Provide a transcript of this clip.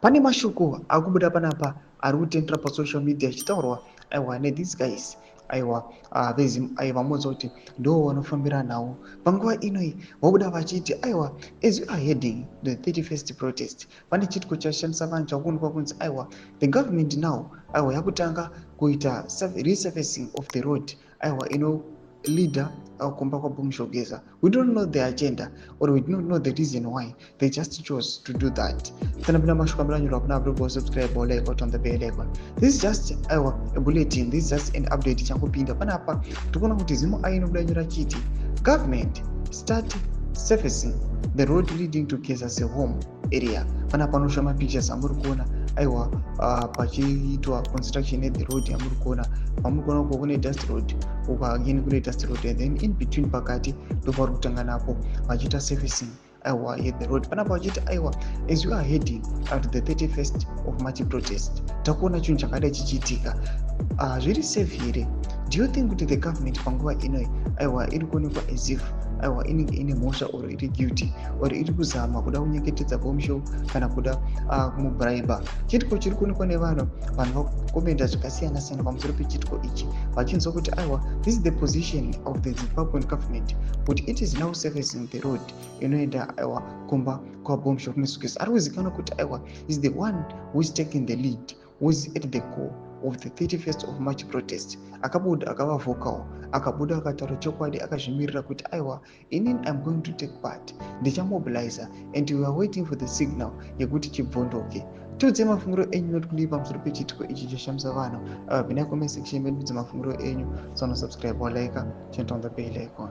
Pane mashoko akubuda panapa ari kutendera pasocial media achitaurwa aiwa nethese guys aiwa aiwa modza kuti ndo vanofambira nawo panguva inoi vabuda vachiti aiwa as we are heading the 31st protest pane chitiko chashandisa vanhu chakuonekwa kunzi aiwa the government now aiwa yakutanga kuita resurfacing of the road aiwa leader kumba kwabomshogeza. We don't know the agenda or we don't know the reason why they just chose to do that. Subscribe or like on the bell icon. This is just a bulletin. This is just an update. Chakupinda panapa tukona kuti zimo aino blanjura chiti government start surfacing the road leading to Geza's home area. Panapa no shama pictures amuri kuona aiwa pachiitwa construction at the road amuri kuona pamuri kuona kune dust road uka again kune dust road and then in between pakati ndopari kutanga napo vachita surfacing aiwa at the road panapa vachiti aiwa as we are heading at the 31st of March protest takuona chinhu chakadai chichiitika zviri safe here. Do you think kuti the government panguva inoi aiwa iri kuonekwa as if aiwa inenge ine mhosva or iri guilty or iri kuzama kuda kunyengetedza bombshell kana kuda kumubraiba? Chitiko chiri kuonekwa nevanhu vakomenda zvakasiyana siyana pamusoro pechitiko ichi vachinzwa kuti aiwa this is the position of the Zimbabwean government kuti it is now surfacing the road inoenda aiwa kumba kwabombshell kumisukisa. Ari kuzikanwa kuti aiwa is the one who is taking the lead, who is at the core of the 31st of March protest. Akabuda akavavhokawo akabuda akataura chokwadi akazvimirira kuti aiwa inini I'm going to take part, ndichamobilizer and we are waiting for the signal yekuti chibvondoke. Tiudze mafungiro enyu noti kudii pamusoro pechitiko ichi chashamisa vanhu. Pinai comment section medu mafungiro enyu, subscribe or like, turn on the bell icon.